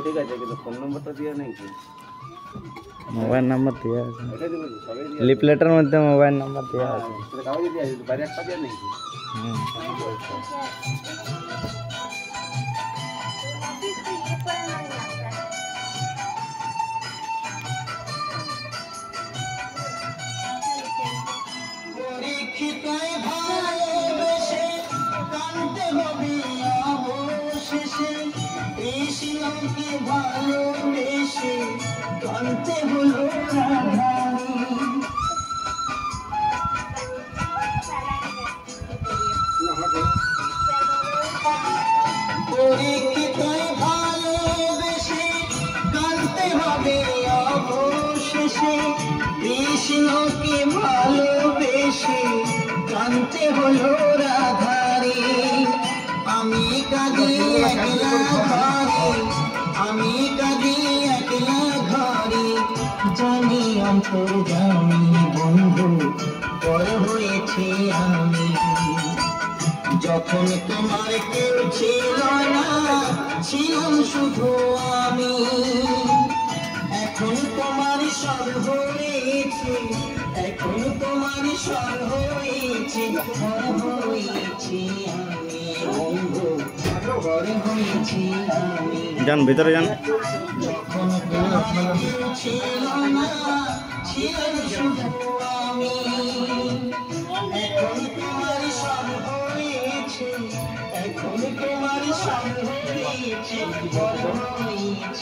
ঠিক আছে, কিন্তু ফোন নম্বরটা দেওয়া নেই কি? মোবাইল নাম্বার দেওয়া আছে, লিফলেটের মধ্যে মোবাইল নাম্বার দেওয়া আছে। কাগজে দেওয়া আছে, বাইরে একটা দেওয়া নেই কি? ভালোবেসে কানতে হলো রাধানী। পরীক্ষিতায় ভালোবেসে কানতে হবে অবশেষে, কৃষ্ণকে ভালোবেসে কানতে হলো রাধারে। আমি কাঁদি একলা ঘরে, আমি কাঁদি একলা ঘরে, জানি অন্তর্যামী বন্ধু পর হয়েছে আমি। যখন তোমার কেউ ছিল না, ছিলাম শুধু আমি। এখন তোমার সব হয়েছে, এখন তোমার সব হয়েছে, পর হয়েছি আমি বন্ধু, পর হয়েছি আমি। যান ভিতরে যান। যখন তোমার কেউ ছিল না, ছিলাম শুধু আমি। এখন তোমার সব হয়েছে, এখন তোমার সব হয়েছে, বড় হয়েছে।